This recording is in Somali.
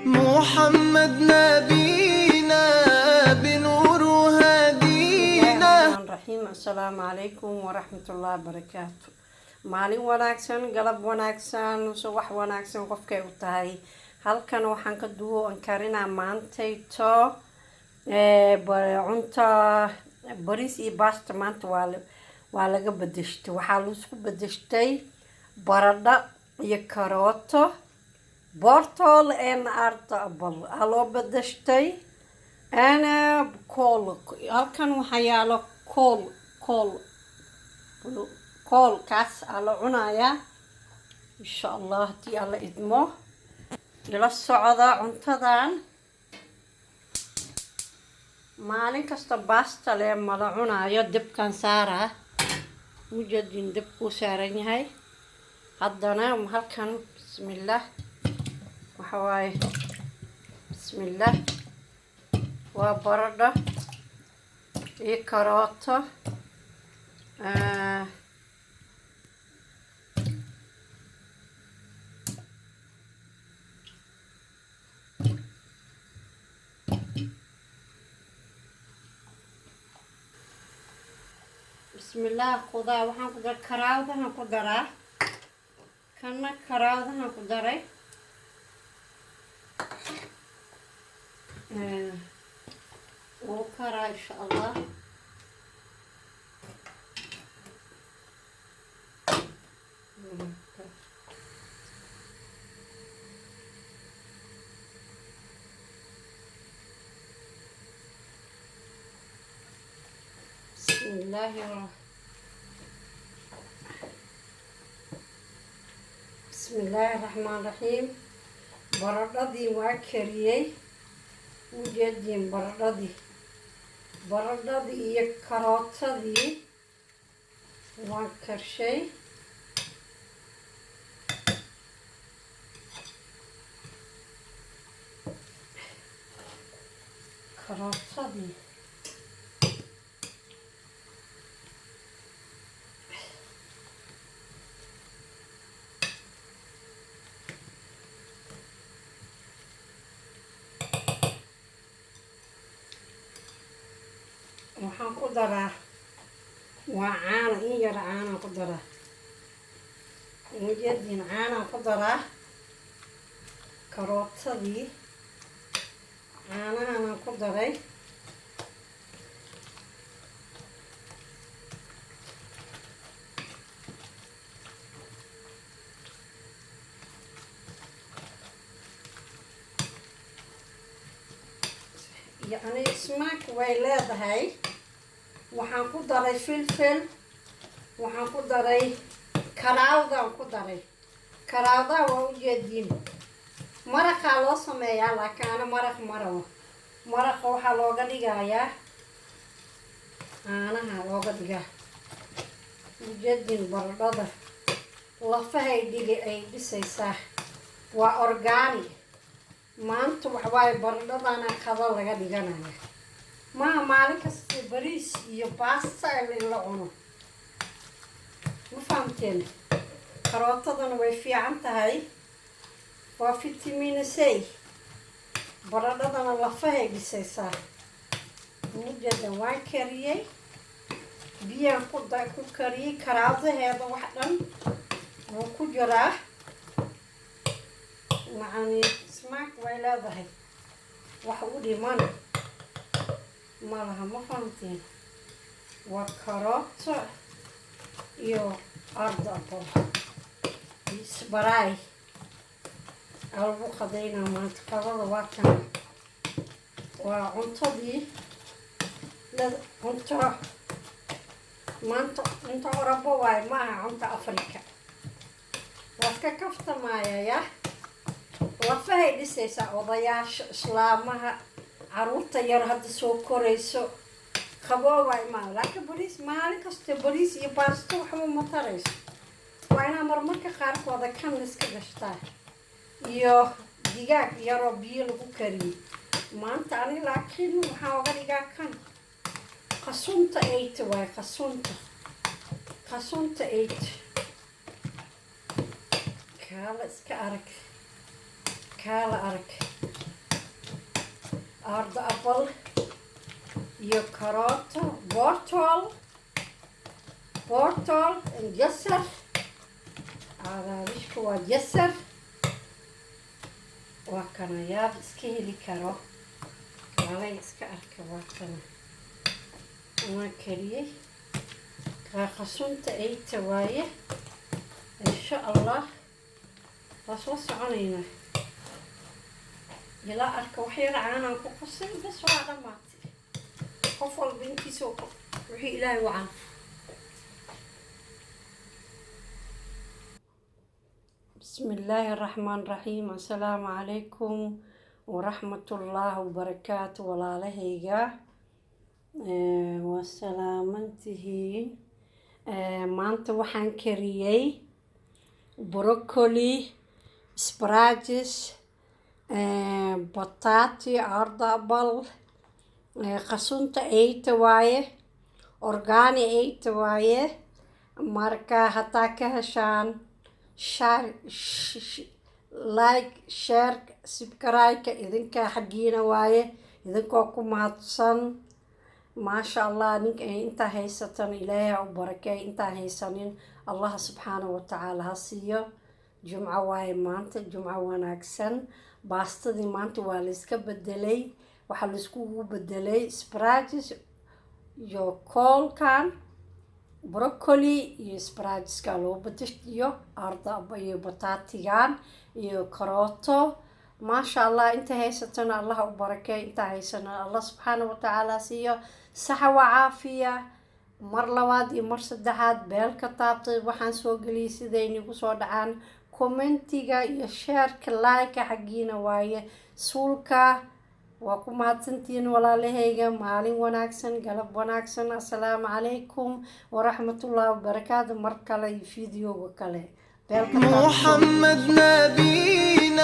محمد نبينا بنور هدينا. الرحمن الرحيم. السلام عليكم ورحمة الله وبركاته. maalin wanaagsan, galab wanaagsan, subax wanaagsan qofkay u tahay. Halkan waxaan ka karinaa maantayto cunto bariis iyo baasta. maanta waa laga bedeshtay. waxaa la isku bedeshtay baradho iyo karooto, bortol and artabal aa loo bedeshtay ana kool. halkan waxaa yaalo koolkaas aa la cunayaa insha allah haddii alla idmo. ila socda cuntadan. maalin kasta baasta le mala cunaayo. dabkan saaraa mujadin dabkuu saaran yahay. haddana halkan bismillah waxa waaye bismillah waa baradho iyo karooto bismillah. qudaa waxaan ku dar karaawdahan ku daraa. kana karaawdahan ku daray. wuu karaa insha allah. bismillaahi raxmaan raxiim. baradhadii waa kariyey. ujeediin baradhadii iyo karootadii waan karshay. karootadii waxaan ku daraa waa caano. in yar caanaan ku daraa. ujeediin caanaan ku daraa. karootadii caanahanaan ku daray. yacni smaak way leedahay. waxaan ku daray filfil. waxaan ku daray karaawdaan ku daray. karaawdaa waa ujeediin maraqaa loo sameeyaa laakiin ana maraq marabo. maraqa waxaa looga dhigayaa caanaha looga dhigaa. ujeediin baradhada lafahay ay dhisaysaa. waa orgaani. maanta waxawaaye baradhadana qado laga dhiganaya. maaha maalin kasta bariis iyo baasta in la cuno. ma fahamteen? karootadana way fiican tahay. waa vitamin C. baradhadana lafahay dhisaysaa. mujadan waan kariyey. biyaan ku kariyey. karaawdaheeda wax dhan wuu ku jiraa. macani smaak way leedahay. wax u dhiman malaha. ma fahamteen? waa karooto iyo ardapol isbaraay aa lagu qadaynaa maanta. qadada waa tan. waa cuntadii cunto maanta cunto orabo waaye ma aha cunto afrika. waa ka kaftamaayaya. lafahay dhisaysaa odayaasha, islaamaha, caruurta yar hadda soo korayso. qabooba imaan. laakiin bariis maalin kasta bariis iyo baasto waxba ma tarayso. waa inaa marmarka qaarkooda kan iska gashtaa iyo digaag yaroo biyo lagu kariyey. maanta ani laakiin waxaa oga dhigaa kan qasunta 8 waaye. qasunta 8 kaala iska arag. kaala arag. arda apple iyo karooto bortol jasar cagaarishka waa jasar waa kana yaab iska heli karo lala iska arka waa kana waan kariyey qasunta ayta waaye insha allah waa soo soconaynaa ilaa arka wax yar caanaan ku qasay bas waa dhammaatay qof walba intiisa wixii ilaahay wacan بسم الله الرحمن الرحيم السلام عليكم ورحمة الله وبركاته ولا لهيجا وسلامته maanta waxaan kariyey broccoli asparagus bataati ardabal qasunta eyta waaye organi eyta waaye marka hataa ka heshaan like share subscribe idinka xagiina waaye idinkoo ku mahadsan maasha allah ninka intaa haysatan ilaahay u barakeey intaa haysanin allah subxaanahu watacaala ha siiyo jumco waaye maanta jumco wanaagsan baastadii maanta waa la iska bedelay waxaa la iskugu bedelay asparagus iyo koolkan broccoli iyo asparaguska loo bedeshay iyo ardaba iyo bataatigan iyo karooto maasha allah inta haysatana allah u barakeey inta haysana allah subxaanahu watacaala siiyo saxa wa caafiya mar labaad iyo mar saddexaad beelka taabtay waxaan soo geliyay siday nigu soo dhacaan commentiga iyo shareka like xagiina waaye suulka waa ku mahadsantihiin walaalahayga maalin wanaagsan galab wanaagsan assalaamu calaykum waraxmatullaahi wabarakaatu mar kale iyo fiidiyoga kale محمد نبينا